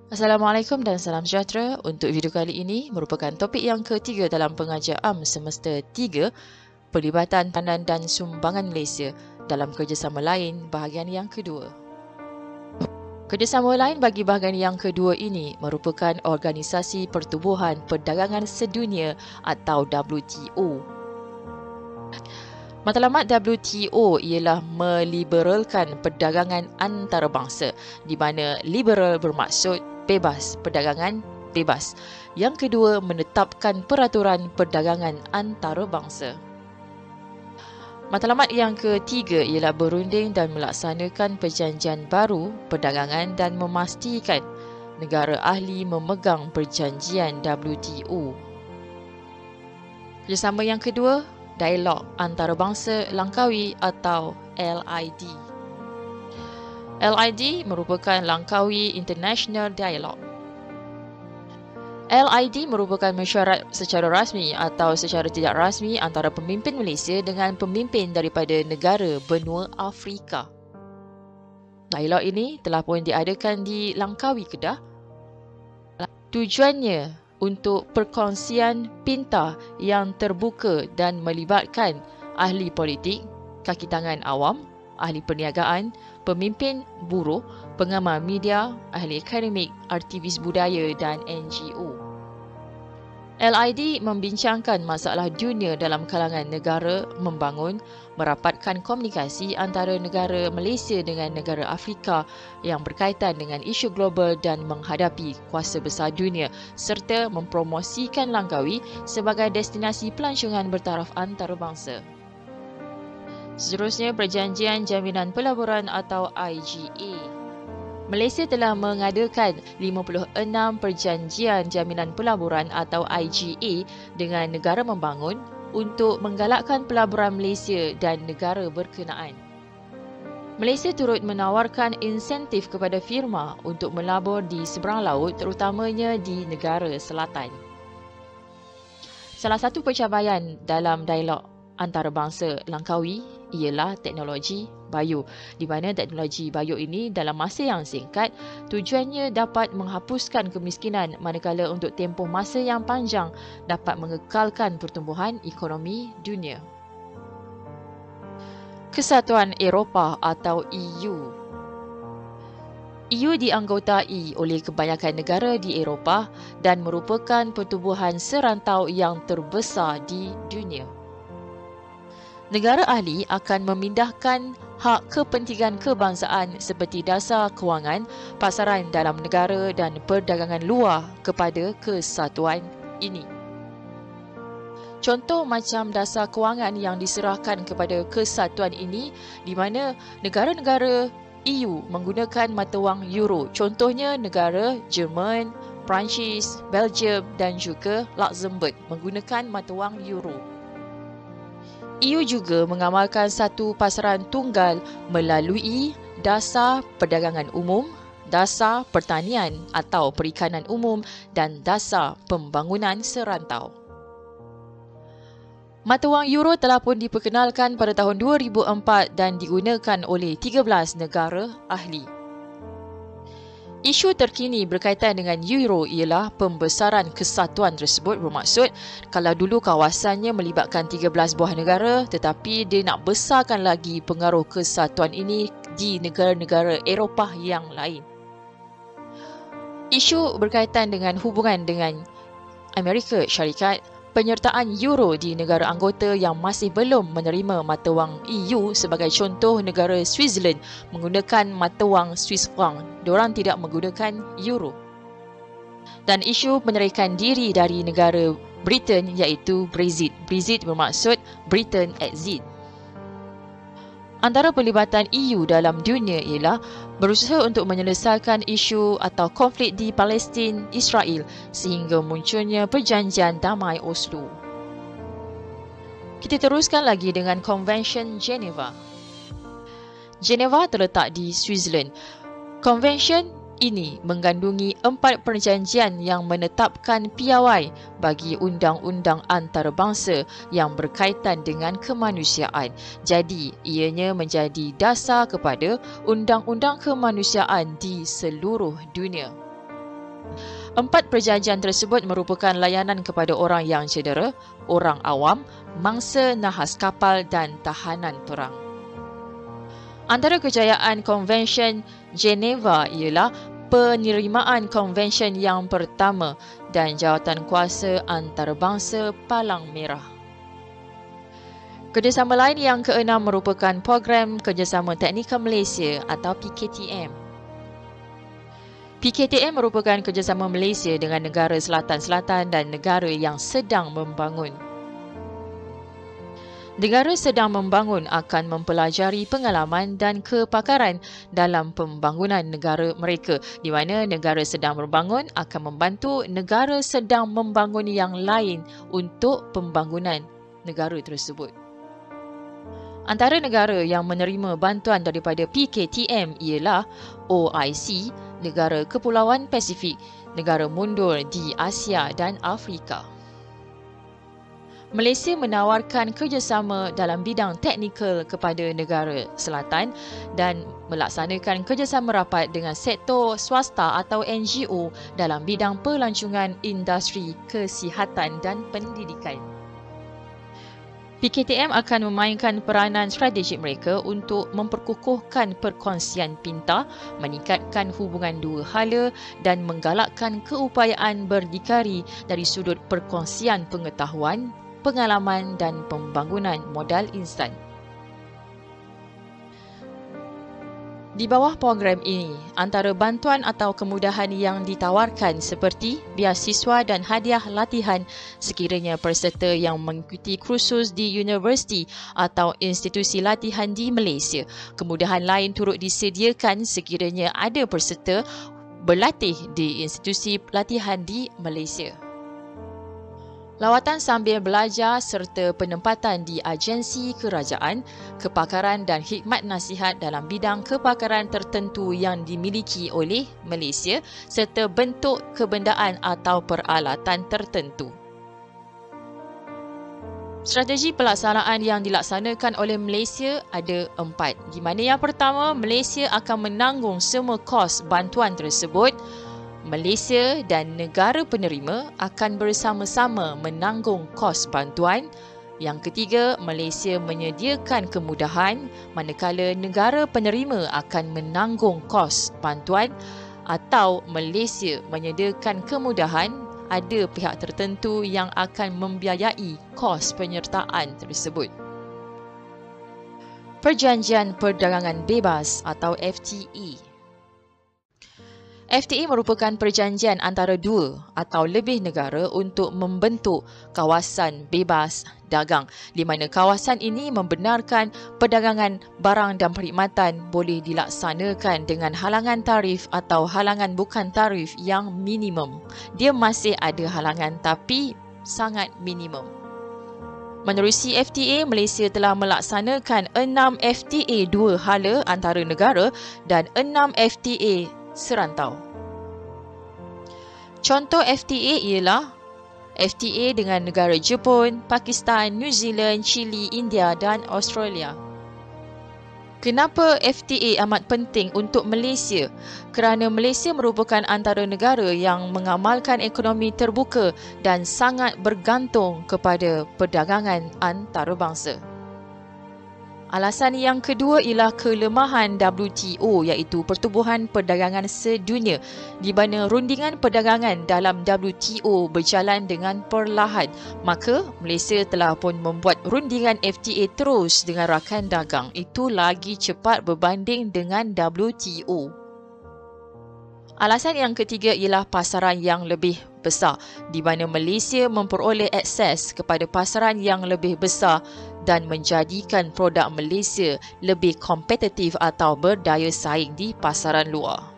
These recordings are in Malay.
Assalamualaikum dan salam sejahtera. Untuk video kali ini merupakan topik yang ketiga dalam pengajian am semester 3, pelibatan tandan dan sumbangan Malaysia dalam kerjasama lain bahagian yang kedua. Kerjasama lain bagi bahagian yang kedua ini merupakan Organisasi Pertubuhan Perdagangan Sedunia atau WTO. Matlamat WTO ialah meliberalkan perdagangan antarabangsa, di mana liberal bermaksud bebas, perdagangan bebas. Yang kedua, menetapkan peraturan perdagangan antarabangsa. Matlamat yang ketiga ialah berunding dan melaksanakan perjanjian baru perdagangan dan memastikan negara ahli memegang perjanjian WTO. Kerjasama yang kedua, Dialog Antarabangsa Langkawi atau LID. LID merupakan Langkawi International Dialogue. LID merupakan mesyuarat secara rasmi atau secara tidak rasmi antara pemimpin Malaysia dengan pemimpin daripada negara benua Afrika. Dialog ini telah pun diadakan di Langkawi, Kedah. Tujuannya untuk perkongsian pintar yang terbuka dan melibatkan ahli politik, kaki tangan awam, ahli perniagaan, pemimpin buruh, pengamal media, ahli akademik, aktivis budaya dan NGO. LID membincangkan masalah dunia dalam kalangan negara membangun, merapatkan komunikasi antara negara Malaysia dengan negara Afrika yang berkaitan dengan isu global dan menghadapi kuasa besar dunia serta mempromosikan Langkawi sebagai destinasi pelancongan bertaraf antarabangsa. Seterusnya, Perjanjian Jaminan Pelaburan atau IGA. Malaysia telah mengadakan 56 perjanjian jaminan pelaburan atau IGA dengan negara membangun untuk menggalakkan pelaburan Malaysia dan negara berkenaan. Malaysia turut menawarkan insentif kepada firma untuk melabur di seberang laut, terutamanya di negara selatan. Salah satu pencapaian dalam dialog antarabangsa Langkawi ialah teknologi bio, di mana teknologi bio ini dalam masa yang singkat tujuannya dapat menghapuskan kemiskinan, manakala untuk tempoh masa yang panjang dapat mengekalkan pertumbuhan ekonomi dunia. Kesatuan Eropah atau EU. EU dianggotai oleh kebanyakan negara di Eropah dan merupakan pertubuhan serantau yang terbesar di dunia. Negara ahli akan memindahkan hak kepentingan kebangsaan seperti dasar kewangan, pasaran dalam negara dan perdagangan luar kepada kesatuan ini. Contoh macam dasar kewangan yang diserahkan kepada kesatuan ini di mana negara-negara EU menggunakan mata wang euro. Contohnya negara Jerman, Perancis, Belgium dan juga Luxembourg menggunakan mata wang euro. EU juga mengamalkan satu pasaran tunggal melalui dasar perdagangan umum, dasar pertanian atau perikanan umum dan dasar pembangunan serantau. Mata wang euro telah pun diperkenalkan pada tahun 2004 dan digunakan oleh 13 negara ahli. Isu terkini berkaitan dengan euro ialah pembesaran kesatuan tersebut, bermaksud kalau dulu kawasannya melibatkan 13 buah negara tetapi dia nak besarkan lagi pengaruh kesatuan ini di negara-negara Eropah yang lain. Isu berkaitan dengan hubungan dengan Amerika Syarikat, penyertaan euro di negara anggota yang masih belum menerima mata wang EU, sebagai contoh negara Switzerland menggunakan mata wang Swiss franc, diorang tidak menggunakan euro. Dan isu penerikan diri dari negara Britain iaitu Brexit. Brexit bermaksud Britain exit. Antara pelibatan EU dalam dunia ialah berusaha untuk menyelesaikan isu atau konflik di Palestin, Israel sehingga munculnya perjanjian damai Oslo. Kita teruskan lagi dengan Convention Geneva. Geneva terletak di Switzerland. Convention Ini mengandungi 4 perjanjian yang menetapkan piawai bagi undang-undang antarabangsa yang berkaitan dengan kemanusiaan. Jadi, ianya menjadi dasar kepada undang-undang kemanusiaan di seluruh dunia. 4 perjanjian tersebut merupakan layanan kepada orang yang cedera, orang awam, mangsa nahas kapal dan tahanan perang. Antara kejayaan Konvensyen Geneva ialah penerimaan konvensyen yang pertama dan jawatan kuasa antarabangsa Palang Merah. Kerjasama lain yang keenam merupakan Program Kerjasama Teknikal Malaysia atau PKTM. PKTM merupakan kerjasama Malaysia dengan negara selatan-selatan dan negara yang sedang membangun. Negara sedang membangun akan mempelajari pengalaman dan kepakaran dalam pembangunan negara mereka, di mana negara sedang membangun akan membantu negara sedang membangun yang lain untuk pembangunan negara tersebut. Antara negara yang menerima bantuan daripada PKTM ialah OIC, negara Kepulauan Pasifik, negara mundur di Asia dan Afrika. Malaysia menawarkan kerjasama dalam bidang teknikal kepada negara selatan dan melaksanakan kerjasama rapat dengan sektor swasta atau NGO dalam bidang pelancongan industri kesihatan dan pendidikan. PKTM akan memainkan peranan strategik mereka untuk memperkukuhkan perkongsian pintar, meningkatkan hubungan dua hala dan menggalakkan keupayaan berdikari dari sudut perkongsian pengetahuan, pengalaman dan pembangunan modal instan. Di bawah program ini, antara bantuan atau kemudahan yang ditawarkan seperti beasiswa dan hadiah latihan sekiranya peserta yang mengikuti kursus di universiti atau institusi latihan di Malaysia. Kemudahan lain turut disediakan sekiranya ada peserta berlatih di institusi latihan di Malaysia. Lawatan sambil belajar serta penempatan di agensi kerajaan, kepakaran dan khidmat nasihat dalam bidang kepakaran tertentu yang dimiliki oleh Malaysia serta bentuk kebendaan atau peralatan tertentu. Strategi pelaksanaan yang dilaksanakan oleh Malaysia ada 4, di mana yang pertama, Malaysia akan menanggung semua kos bantuan tersebut. Malaysia dan negara penerima akan bersama-sama menanggung kos bantuan. Yang ketiga, Malaysia menyediakan kemudahan manakala negara penerima akan menanggung kos bantuan atau Malaysia menyediakan kemudahan ada pihak tertentu yang akan membiayai kos penyertaan tersebut. Perjanjian Perdagangan Bebas atau FTA. FTA merupakan perjanjian antara 2 atau lebih negara untuk membentuk kawasan bebas dagang, di mana kawasan ini membenarkan perdagangan barang dan perkhidmatan boleh dilaksanakan dengan halangan tarif atau halangan bukan tarif yang minimum. Dia masih ada halangan tapi sangat minimum. Menerusi FTA, Malaysia telah melaksanakan 6 FTA 2 hala antara negara dan 6 FTA serantau. Contoh FTA ialah FTA dengan negara Jepun, Pakistan, New Zealand, Chile, India dan Australia. Kenapa FTA amat penting untuk Malaysia? Kerana Malaysia merupakan antara negara yang mengamalkan ekonomi terbuka dan sangat bergantung kepada perdagangan antarabangsa. Alasan yang kedua ialah kelemahan WTO iaitu Pertubuhan Perdagangan Sedunia, di mana rundingan perdagangan dalam WTO berjalan dengan perlahan. Maka Malaysia telah pun membuat rundingan FTA terus dengan rakan dagang. Itu lagi cepat berbanding dengan WTO. Alasan yang ketiga ialah pasaran yang lebih besar, di mana Malaysia memperoleh akses kepada pasaran yang lebih besar dan menjadikan produk Malaysia lebih kompetitif atau berdaya saing di pasaran luar.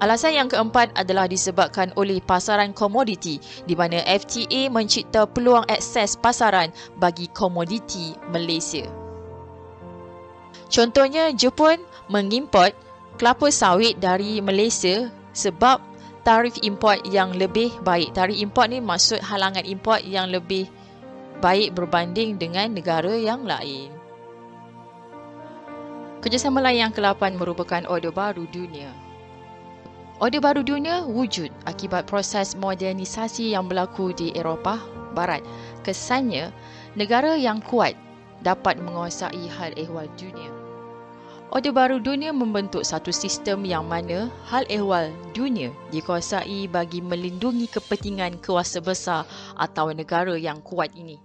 Alasan yang keempat adalah disebabkan oleh pasaran komoditi, di mana FTA mencipta peluang akses pasaran bagi komoditi Malaysia. Contohnya, Jepun mengimport kelapa sawit dari Malaysia sebab tarif import yang lebih baik. Tarif import ni maksud halangan import yang lebih baik berbanding dengan negara yang lain. Kerjasama lain yang ke-8 merupakan Orde Baru Dunia. Orde Baru Dunia wujud akibat proses modernisasi yang berlaku di Eropah Barat. Kesannya, negara yang kuat dapat menguasai hal ehwal dunia. Orde Baru Dunia membentuk satu sistem yang mana hal ehwal dunia dikuasai bagi melindungi kepentingan kuasa besar atau negara yang kuat ini.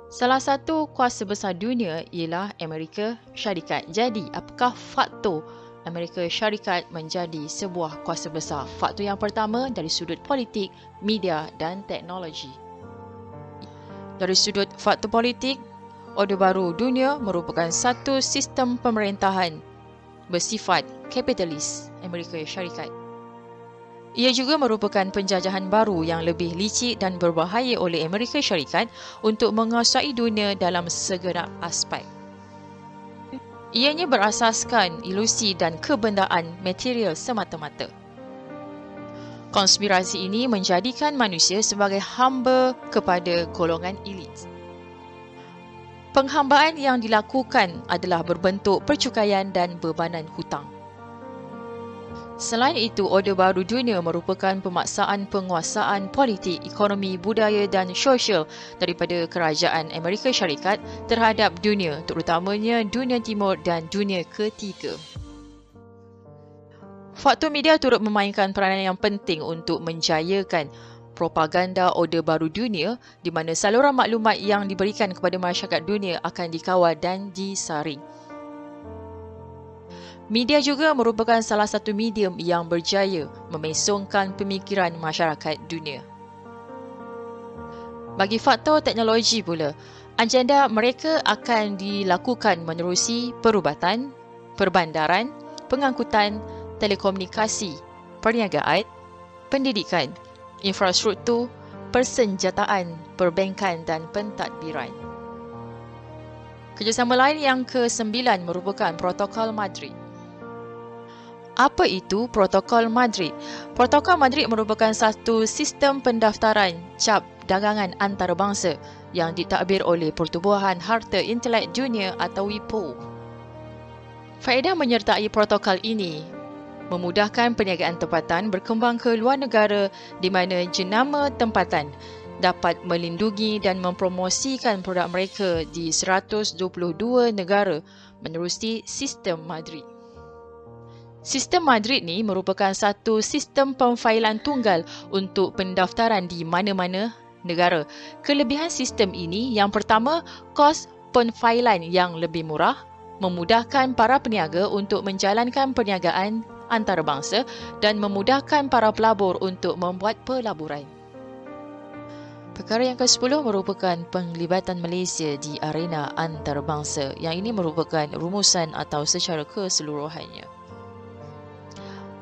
Salah satu kuasa besar dunia ialah Amerika Syarikat. Jadi, apakah faktor Amerika Syarikat menjadi sebuah kuasa besar? Faktor yang pertama dari sudut politik, media dan teknologi. Dari sudut faktor politik, Orde Baru Dunia merupakan satu sistem pemerintahan bersifat kapitalis Amerika Syarikat. Ia juga merupakan penjajahan baru yang lebih licik dan berbahaya oleh Amerika Syarikat untuk menguasai dunia dalam segenap aspek. Ianya berasaskan ilusi dan kebendaan material semata-mata. Konspirasi ini menjadikan manusia sebagai hamba kepada golongan elit. Penghambaan yang dilakukan adalah berbentuk percukaian dan bebanan hutang. Selain itu, Orde Baru Dunia merupakan pemaksaan penguasaan politik, ekonomi, budaya dan sosial daripada kerajaan Amerika Syarikat terhadap dunia, terutamanya dunia timur dan dunia ketiga. Faktor media turut memainkan peranan yang penting untuk menjayakan propaganda Orde Baru Dunia di mana saluran maklumat yang diberikan kepada masyarakat dunia akan dikawal dan disaring. Media juga merupakan salah satu medium yang berjaya memesongkan pemikiran masyarakat dunia. Bagi faktor teknologi pula, agenda mereka akan dilakukan menerusi perubatan, perbandaran, pengangkutan, telekomunikasi, perniagaan, pendidikan, infrastruktur, persenjataan, perbankan dan pentadbiran. Kerjasama lain yang ke-9 merupakan Protokol Madrid. Apa itu Protokol Madrid? Protokol Madrid merupakan satu sistem pendaftaran cap dagangan antarabangsa yang ditadbir oleh Pertubuhan Harta Intelek Dunia atau WIPO. Faedah menyertai protokol ini memudahkan perniagaan tempatan berkembang ke luar negara di mana jenama tempatan dapat melindungi dan mempromosikan produk mereka di 122 negara menerusi sistem Madrid. Sistem Madrid ni merupakan satu sistem pemfailan tunggal untuk pendaftaran di mana-mana negara. Kelebihan sistem ini yang pertama, kos penfailan yang lebih murah, memudahkan para peniaga untuk menjalankan perniagaan antarabangsa dan memudahkan para pelabur untuk membuat pelaburan. Perkara yang ke-10 merupakan penglibatan Malaysia di arena antarabangsa. Yang ini merupakan rumusan atau secara keseluruhannya.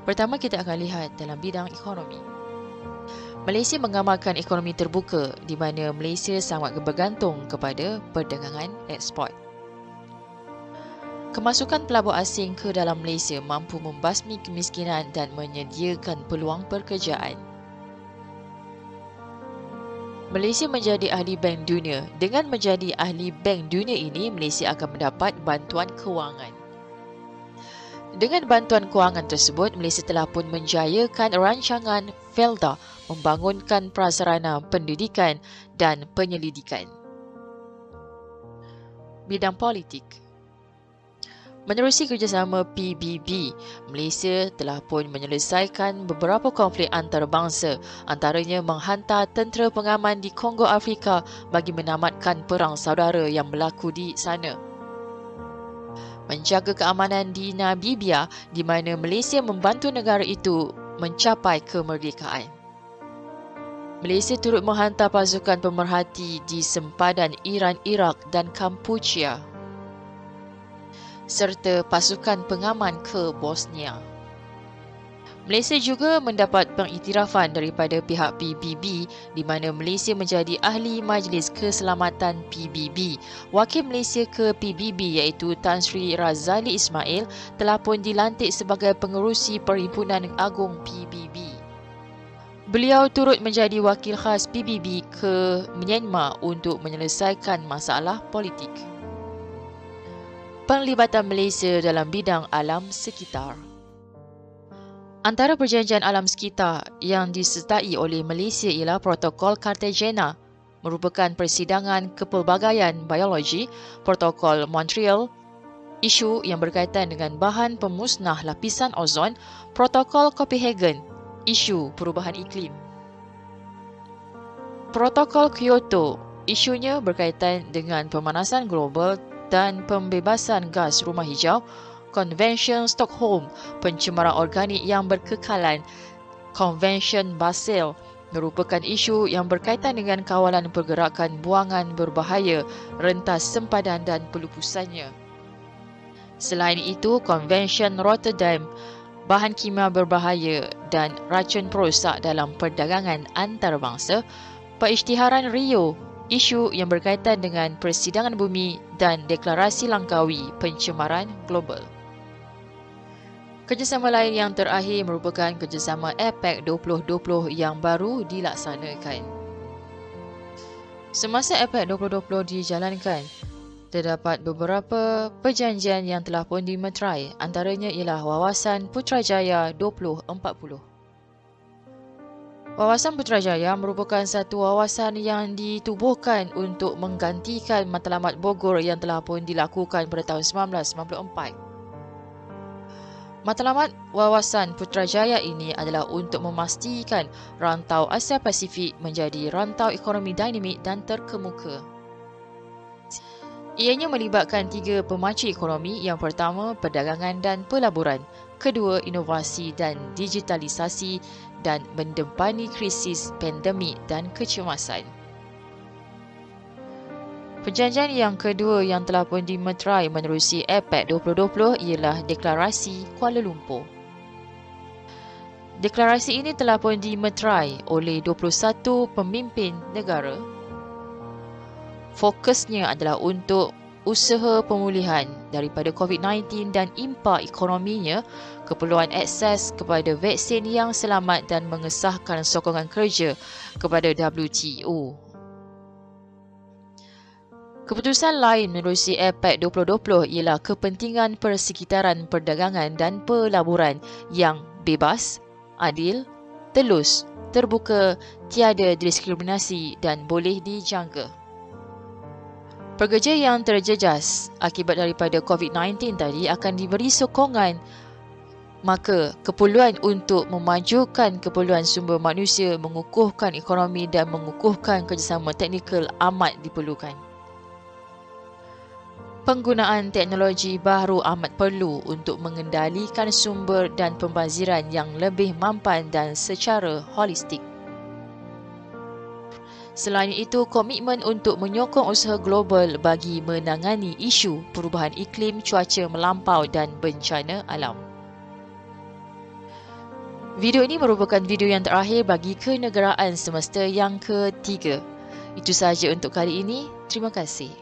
Pertama, kita akan lihat dalam bidang ekonomi. Malaysia mengamalkan ekonomi terbuka di mana Malaysia sangat bergantung kepada perdagangan ekspor. Kemasukan pelabur asing ke dalam Malaysia mampu membasmi kemiskinan dan menyediakan peluang pekerjaan. Malaysia menjadi ahli Bank Dunia. Dengan menjadi ahli Bank Dunia ini, Malaysia akan mendapat bantuan kewangan. Dengan bantuan kewangan tersebut, Malaysia telah pun menjayakan rancangan Felda membangunkan prasarana pendidikan dan penyelidikan. Bidang politik. Menerusi kerjasama PBB, Malaysia telah pun menyelesaikan beberapa konflik antarabangsa, antaranya menghantar tentera pengaman di Kongo Afrika bagi menamatkan perang saudara yang berlaku di sana. Menjaga keamanan di Namibia di mana Malaysia membantu negara itu mencapai kemerdekaan. Malaysia turut menghantar pasukan pemerhati di sempadan Iran, Iraq dan Kampuchia serta pasukan pengaman ke Bosnia. Malaysia juga mendapat pengiktirafan daripada pihak PBB di mana Malaysia menjadi ahli Majlis Keselamatan PBB. Wakil Malaysia ke PBB iaitu Tan Sri Razali Ismail telah pun dilantik sebagai pengerusi Perhimpunan Agung PBB. Beliau turut menjadi wakil khas PBB ke Myanmar untuk menyelesaikan masalah politik. Penglibatan Malaysia dalam bidang alam sekitar. Antara perjanjian alam sekitar yang disertai oleh Malaysia ialah Protokol Cartagena, merupakan persidangan kepelbagaian biologi, Protokol Montreal, isu yang berkaitan dengan bahan pemusnah lapisan ozon, Protokol Copenhagen, isu perubahan iklim. Protokol Kyoto, isunya berkaitan dengan pemanasan global dan pembebasan gas rumah hijau, Konvensyen Stockholm, pencemaran organik yang berkekalan, Konvensyen Basel, merupakan isu yang berkaitan dengan kawalan pergerakan buangan berbahaya, rentas sempadan dan pelupusannya. Selain itu, Konvensyen Rotterdam, bahan kimia berbahaya dan racun perosak dalam perdagangan antarabangsa, Perisytiharan Rio, isu yang berkaitan dengan persidangan bumi dan deklarasi Langkawi pencemaran global. Kerjasama lain yang terakhir merupakan kerjasama APEC 2020 yang baru dilaksanakan. Semasa APEC 2020 dijalankan, terdapat beberapa perjanjian yang telah pun dimeterai, antaranya ialah Wawasan Putrajaya 2040. Wawasan Putrajaya merupakan satu wawasan yang ditubuhkan untuk menggantikan Matlamat Bogor yang telah pun dilakukan pada tahun 1994. Matlamat Wawasan Putrajaya ini adalah untuk memastikan rantau Asia Pasifik menjadi rantau ekonomi dinamik dan terkemuka. Ianya melibatkan 3 pemacu ekonomi. Yang pertama, perdagangan dan pelaburan. Kedua, inovasi dan digitalisasi dan mendepani krisis pandemik dan kecemasan. Perjanjian yang kedua yang telah pun dimeterai menerusi APEC 2020 ialah Deklarasi Kuala Lumpur. Deklarasi ini telah pun dimeterai oleh 21 pemimpin negara. Fokusnya adalah untuk usaha pemulihan daripada COVID-19 dan impak ekonominya, keperluan akses kepada vaksin yang selamat dan mengesahkan sokongan kerja kepada WTO. Keputusan lain menerusi APEC 2020 ialah kepentingan persekitaran perdagangan dan pelaburan yang bebas, adil, telus, terbuka, tiada diskriminasi dan boleh dijangka. Pekerja yang terjejas akibat daripada COVID-19 tadi akan diberi sokongan, maka keperluan untuk memajukan keperluan sumber manusia, mengukuhkan ekonomi dan mengukuhkan kerjasama teknikal amat diperlukan. Penggunaan teknologi baru amat perlu untuk mengendalikan sumber dan pembaziran yang lebih mampan dan secara holistik. Selain itu, komitmen untuk menyokong usaha global bagi menangani isu perubahan iklim, cuaca melampau dan bencana alam. Video ini merupakan video yang terakhir bagi kenegaraan semesta yang ketiga. Itu sahaja untuk kali ini. Terima kasih.